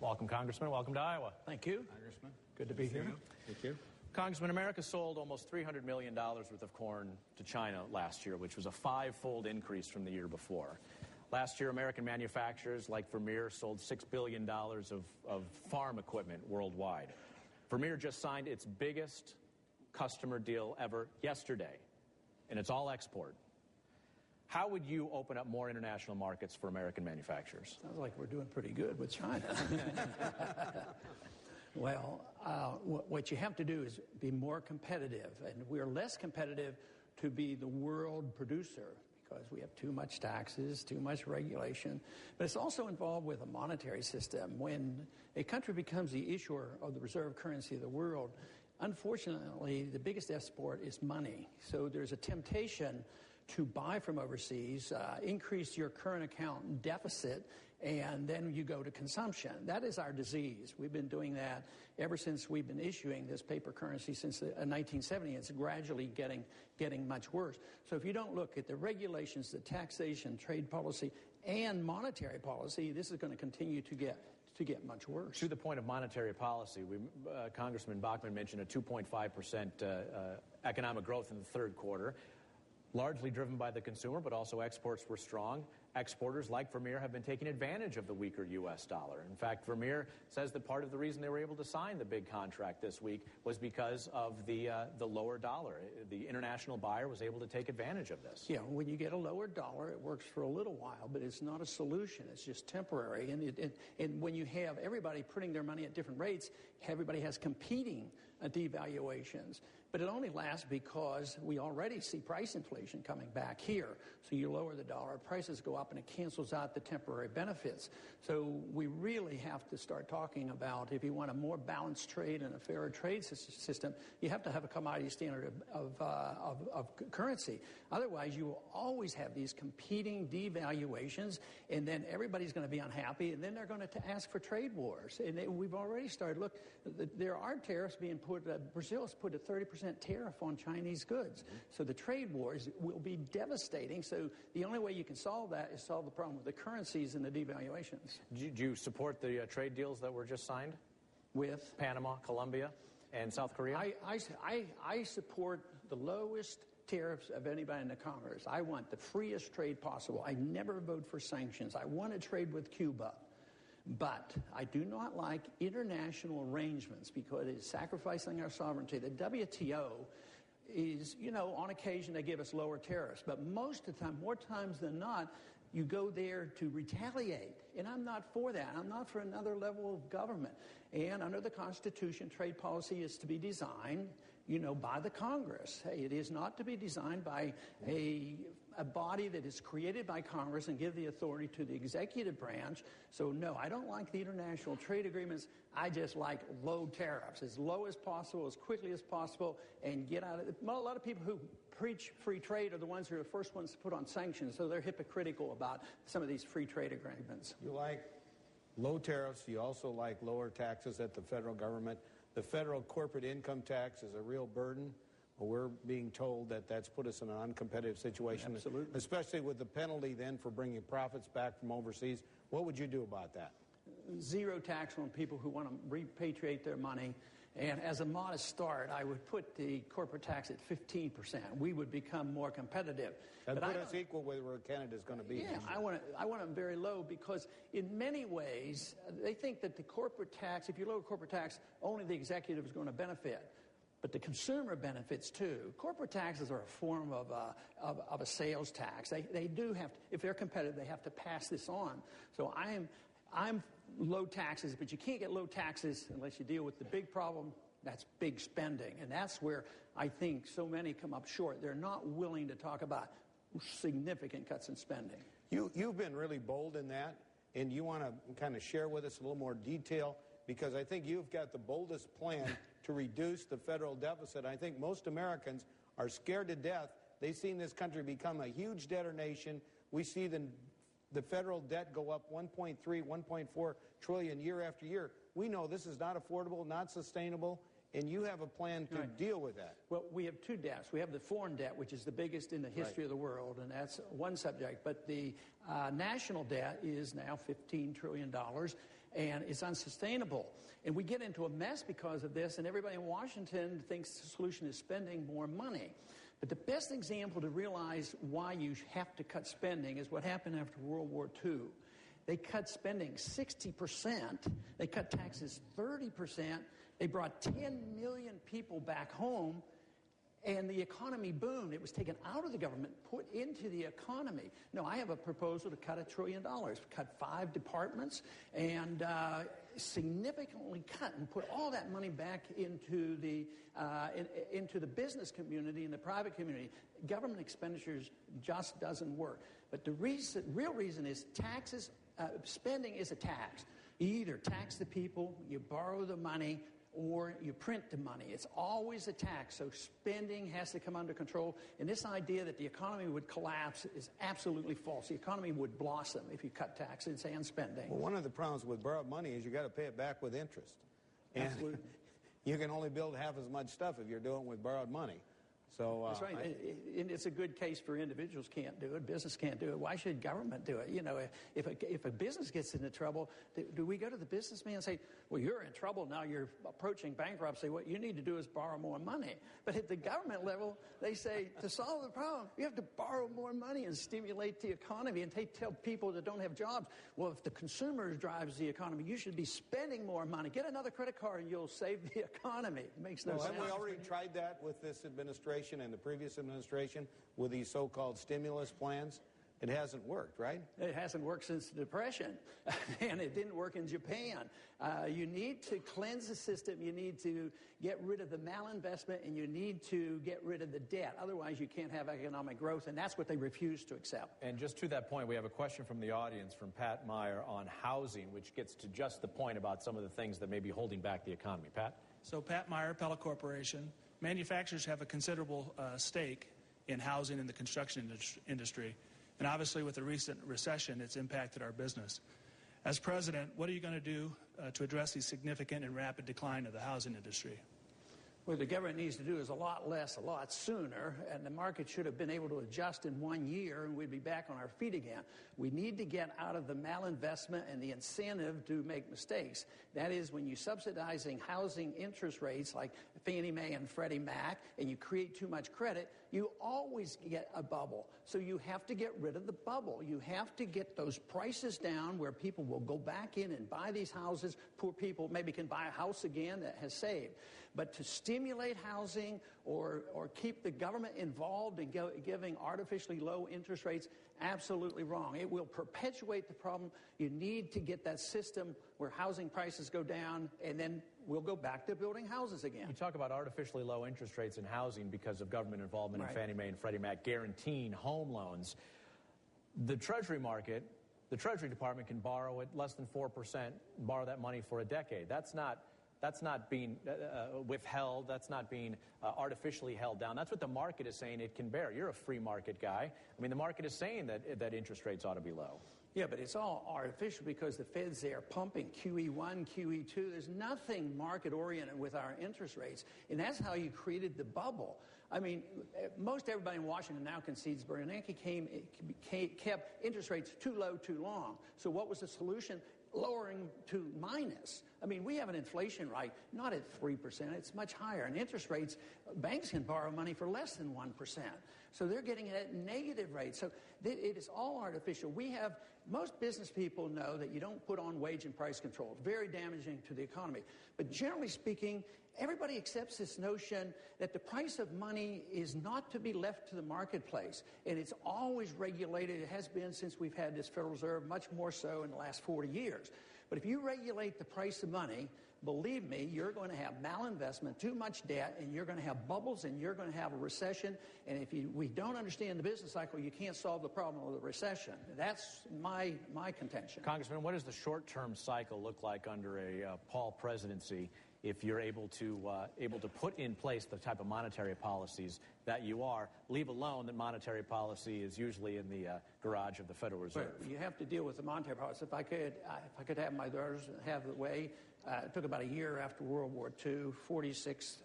Welcome, Congressman. Welcome to Iowa. Thank you. Congressman. Good to be here. Thank you. Congressman, America sold almost $300 million worth of corn to China last year, which was a 5-fold increase from the year before. Last year, American manufacturers like Vermeer sold $6 billion of farm equipment worldwide. Vermeer just signed its biggest customer deal ever yesterday, and it's all export. How would you open up more international markets for American manufacturers? Sounds like we're doing pretty good with China. Well, what you have to do is be more competitive, and we're less competitive to be the world producer because we have too much taxes, too much regulation. But it's also involved with a monetary system. When a country becomes the issuer of the reserve currency of the world, unfortunately, the biggest export is money. So there's a temptation to buy from overseas, increase your current account deficit, and then you go to consumption. That is our disease. We've been doing that ever since we've been issuing this paper currency since 1970. It's gradually getting much worse. So if you don't look at the regulations, the taxation, trade policy, and monetary policy, this is going to continue to get much worse. To the point of monetary policy, Congressman Bachmann mentioned a 2.5% economic growth in the third quarter. Largely driven by the consumer, but also exports were strong. Exporters like Vermeer have been taking advantage of the weaker U.S. dollar. In fact, Vermeer says that part of the reason they were able to sign the big contract this week was because of the lower dollar. The international buyer was able to take advantage of this. Yeah, when you get a lower dollar, it works for a little while, but it's not a solution. It's just temporary. And when you have everybody putting their money at different rates, everybody has competing devaluations. But it only lasts because we already see price inflation coming back here. So you lower the dollar, prices go up, and it cancels out the temporary benefits. So we really have to start talking about, if you want a more balanced trade and a fairer trade system, you have to have a commodity standard of currency. Otherwise, you will always have these competing devaluations, and then everybody's going to be unhappy, and then they're going to ask for trade wars. And we've already started. Look, there are tariffs being put. Brazil has put a 30% tariff on Chinese goods. So the trade wars will be devastating. So the only way you can solve that is solve the problem with the currencies and the devaluations. Do you support the trade deals that were just signed? With? Panama, Colombia, and South Korea? I support the lowest tariffs of anybody in the Congress. I want the freest trade possible. I never vote for sanctions. I want to trade with Cuba. But I do not like international arrangements because it is sacrificing our sovereignty. The WTO is, on occasion they give us lower tariffs. But most of the time, more times than not, you go there to retaliate. And I'm not for that. I'm not for another level of government. And under the Constitution, trade policy is to be designed, by the Congress. It is not to be designed by a body that is created by Congress and give the authority to the executive branch. So, no, I don't like the international trade agreements. I just like low tariffs, as low as possible, as quickly as possible, and get out of it. A lot of people who preach free trade are the ones who are the first ones to put on sanctions, so they're hypocritical about some of these free trade agreements. You like low tariffs. You also like lower taxes at the federal government. The federal corporate income tax is a real burden. We're being told that that's put us in an uncompetitive situation. Absolutely. Especially with the penalty then for bringing profits back from overseas. What would you do about that? Zero tax on people who want to repatriate their money. And as a modest start, I would put the corporate tax at 15%. We would become more competitive. And put us equal with where Canada's going to be. Yeah, I want them very low because in many ways, they think that the corporate tax, if you lower corporate tax, only the executive is going to benefit. But the consumer benefits too. Corporate taxes are a form of a sales tax. They do have to, if they're competitive, they have to pass this on. So I'm low taxes, but you can't get low taxes unless you deal with the big problem. That's big spending. And that's where I think so many come up short. They're not willing to talk about significant cuts in spending. You've been really bold in that, and you want to kind of share with us a little more detail, because I think you've got the boldest plan to reduce the federal deficit. I think most Americans are scared to death. They've seen this country become a huge debtor nation. We see the federal debt go up 1.3, 1.4 trillion year after year. We know this is not affordable, not sustainable, and you have a plan to deal with that. Well, we have two debts. We have the foreign debt, which is the biggest in the history of the world, and that's one subject. But the national debt is now $15 trillion. and it's unsustainable. And we get into a mess because of this, and everybody in Washington thinks the solution is spending more money. But the best example to realize why you have to cut spending is what happened after World War II. They cut spending 60%. They cut taxes 30%. They brought 10 million people back home, and the economy boomed. It was taken out of the government, put into the economy. No, I have a proposal to cut $1 trillion, cut 5 departments, and significantly cut and put all that money back into the business community and the private community. Government expenditures just doesn't work. But the real reason is taxes. Spending is a tax. You either tax the people, you borrow the money, or you print the money. It's always a tax, so spending has to come under control. And this idea that the economy would collapse is absolutely false. The economy would blossom if you cut taxes and spending. Well, one of the problems with borrowed money is you got to pay it back with interest. And Absolutely. you can only build half as much stuff if you're doing it with borrowed money. So that's right. And it's a good case for individuals can't do it. Business can't do it. Why should government do it? You know, if a business gets into trouble, do we go to the businessman and say, well, you're in trouble now, you're approaching bankruptcy, what you need to do is borrow more money? But at the government level, they say, to solve the problem, you have to borrow more money and stimulate the economy. And they tell people that don't have jobs, well, if the consumer drives the economy, you should be spending more money. Get another credit card and you'll save the economy. It makes no sense. Haven't we already tried that with this administration and the previous administration with these so-called stimulus plans? It hasn't worked, right? It hasn't worked since the Depression, and it didn't work in Japan. You need to cleanse the system. You need to get rid of the malinvestment, and you need to get rid of the debt. Otherwise, you can't have economic growth, and that's what they refuse to accept. And just to that point, we have a question from the audience from Pat Meyer on housing, which gets to just the point about some of the things that may be holding back the economy. Pat? So Pat Meyer, Pella Corporation. Manufacturers have a considerable stake in housing and the construction industry. And obviously, with the recent recession, it's impacted our business. As president, what are you going to do to address the significant and rapid decline of the housing industry? What the government needs to do is a lot less, a lot sooner, and the market should have been able to adjust in 1 year, and we'd be back on our feet again. We need to get out of the malinvestment and the incentive to make mistakes. That is, when you're subsidizing housing interest rates like Fannie Mae and Freddie Mac, and you create too much credit, you always get a bubble. So you have to get rid of the bubble. You have to get those prices down where people will go back in and buy these houses. Poor people maybe can buy a house again that has saved. But to stimulate housing or keep the government involved in giving artificially low interest rates, absolutely wrong. It will perpetuate the problem. You need to get that system where housing prices go down, and then we'll go back to building houses again. You talk about artificially low interest rates in housing because of government involvement in Fannie Mae and Freddie Mac guaranteeing home loans. The Treasury market, the Treasury Department can borrow at less than 4%, borrow that money for a decade. That's not being withheld. That's not being artificially held down. That's what the market is saying it can bear. You're a free market guy. I mean, the market is saying that interest rates ought to be low. Yeah, but it's all artificial because the Fed's there pumping QE1, QE2. There's nothing market-oriented with our interest rates, and that's how you created the bubble. I mean, most everybody in Washington now concedes Bernanke kept interest rates too low too long. So what was the solution? Lowering to minus. I mean, we have an inflation rate not at 3%, it's much higher. And interest rates, banks can borrow money for less than 1%. So they're getting it at negative rates. So it is all artificial. Most business people know that you don't put on wage and price control. It's very damaging to the economy. But generally speaking, everybody accepts this notion that the price of money is not to be left to the marketplace. And it's always regulated. It has been since we've had this Federal Reserve, much more so in the last 40 years. But if you regulate the price of money, believe me, you're going to have malinvestment, too much debt, and you're going to have bubbles, and you're going to have a recession. And if we don't understand the business cycle, you can't solve the problem of the recession. That's my contention. Congressman, what does the short-term cycle look like under a Paul presidency if you're able to put in place the type of monetary policies that you are, leave alone that monetary policy is usually in the garage of the Federal Reserve? But you have to deal with the monetary policy. If I could have my daughters have the way, it took about a year after World War II, 46,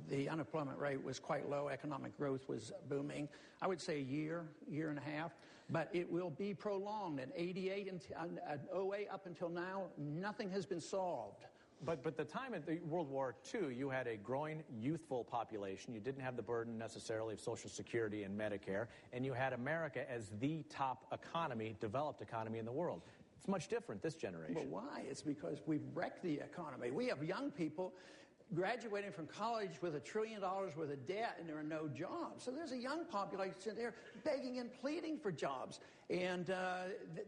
the unemployment rate was quite low. Economic growth was booming. I would say a year and a half. But it will be prolonged. In 88 and 08 up until now, nothing has been solved. But the time at the World War II, you had a growing youthful population. You didn't have the burden necessarily of Social Security and Medicare, and you had America as the top economy, developed economy in the world. It's much different this generation. Well, why? It's because we've wrecked the economy. We have young people graduating from college with $1 trillion worth of debt, and there are no jobs. So there's a young population there begging and pleading for jobs. And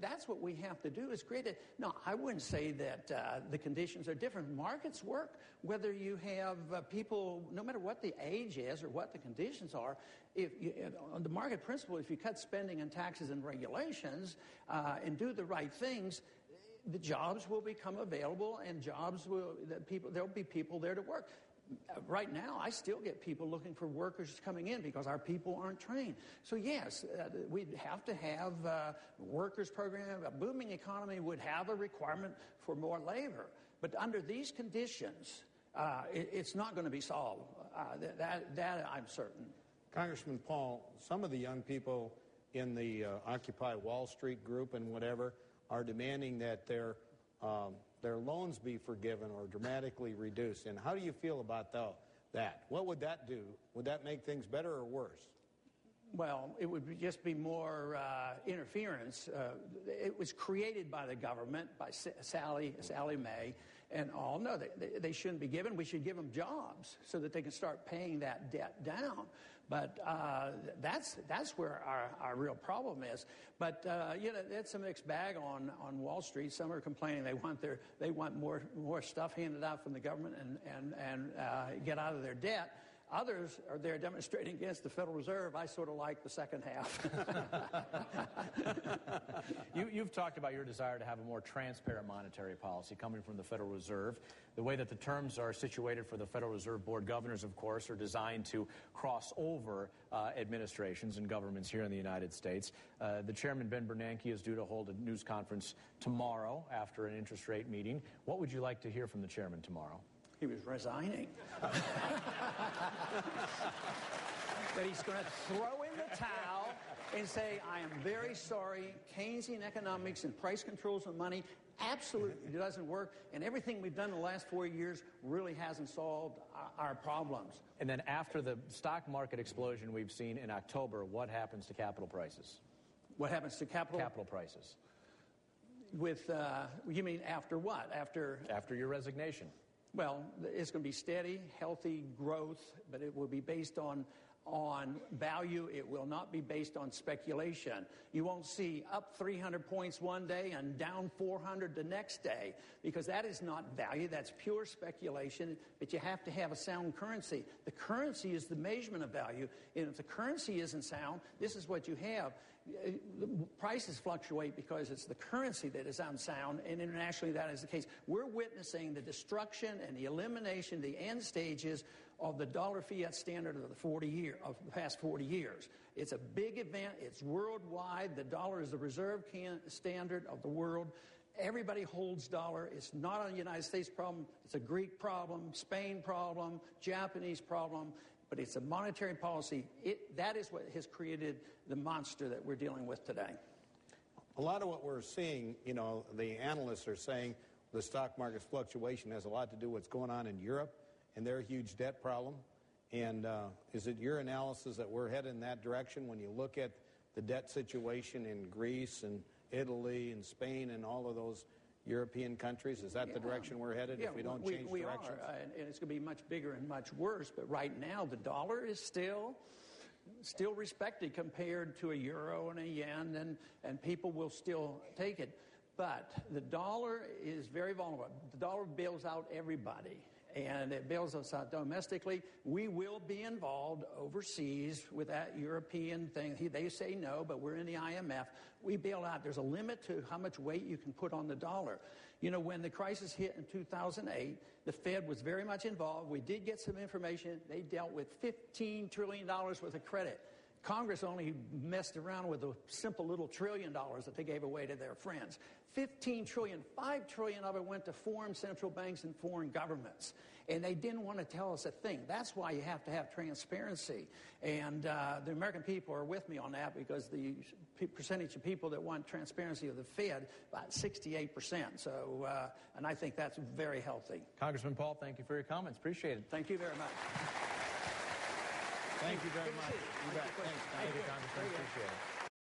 that's what we have to do is create it. No, I wouldn't say that the conditions are different. Markets work whether you have people, no matter what the age is or what the conditions are. On the market principle, if you cut spending and taxes and regulations and do the right things, the jobs will become available, and there'll be people there to work. Right now, I still get people looking for workers coming in because our people aren't trained. So yes, we'd have to have a workers program. A booming economy would have a requirement for more labor. But under these conditions, it's not going to be solved. That I'm certain. Congressman Paul, some of the young people in the Occupy Wall Street group and whatever are demanding that their loans be forgiven or dramatically reduced. And how do you feel about that? What would that do? Would that make things better or worse? Well, it would just be more interference. It was created by the government, by Sally Mae, and all. No, they shouldn't be given. We should give them jobs so that they can start paying that debt down. But that's where our real problem is. But it's a mixed bag on Wall Street. Some are complaining they want more stuff handed out from the government and get out of their debt. Others are there demonstrating against the Federal Reserve. I sort of like the second half. You've talked about your desire to have a more transparent monetary policy coming from the Federal Reserve. The way that the terms are situated for the Federal Reserve Board governors, of course, are designed to cross over administrations and governments here in the United States. The chairman, Ben Bernanke, is due to hold a news conference tomorrow after an interest rate meeting. What would you like to hear from the chairman tomorrow? He was resigning. That he's going to throw in the towel and say, I am very sorry, Keynesian economics and price controls of money absolutely doesn't work, and everything we've done in the last 4 years really hasn't solved our problems. And then after the stock market explosion we've seen in October, what happens to capital prices? What happens to capital prices? You mean after what? After your resignation. Well, it's going to be steady, healthy growth, but it will be based on value. It will not be based on speculation. You won't see up 300 points one day and down 400 the next day, because that is not value. That's pure speculation, but you have to have a sound currency. The currency is the measurement of value, and if the currency isn't sound, this is what you have. Prices fluctuate because it's the currency that is unsound, and internationally that is the case. We're witnessing the destruction and the elimination, the end stages of the dollar fiat standard of the past 40 years. It's a big event. It's worldwide. The dollar is the reserve standard of the world. Everybody holds dollar. It's not a United States problem. It's a Greek problem, Spain problem, Japanese problem. But it's a monetary policy. That is what has created the monster that we're dealing with today. A lot of what we're seeing, the analysts are saying the stock market's fluctuation has a lot to do with what's going on in Europe and their huge debt problem. And is it your analysis that we're headed in that direction when you look at the debt situation in Greece and Italy and Spain and all of those European countries? Is that the direction we're headed if we don't change directions? Are, and it's going to be much bigger and much worse. But right now, the dollar is still respected compared to a euro and a yen, and people will still take it. But the dollar is very vulnerable. The dollar bails out everybody, and it bails us out domestically. We will be involved overseas with that European thing. They say no, but we're in the IMF. We bail out. There's a limit to how much weight you can put on the dollar. When the crisis hit in 2008, the Fed was very much involved. We did get some information. They dealt with $15 trillion worth of credit. Congress only messed around with a simple little $1 trillion that they gave away to their friends. 15 trillion, 5 trillion of it went to foreign central banks and foreign governments. And they didn't want to tell us a thing. That's why you have to have transparency. And the American people are with me on that, because the percentage of people that want transparency of the Fed, about 68%. So, and I think that's very healthy. Congressman Paul, thank you for your comments. Appreciate it. Thank you very much. Thank you very much. You bet. Thanks. Thank you, Congressman. Appreciate it.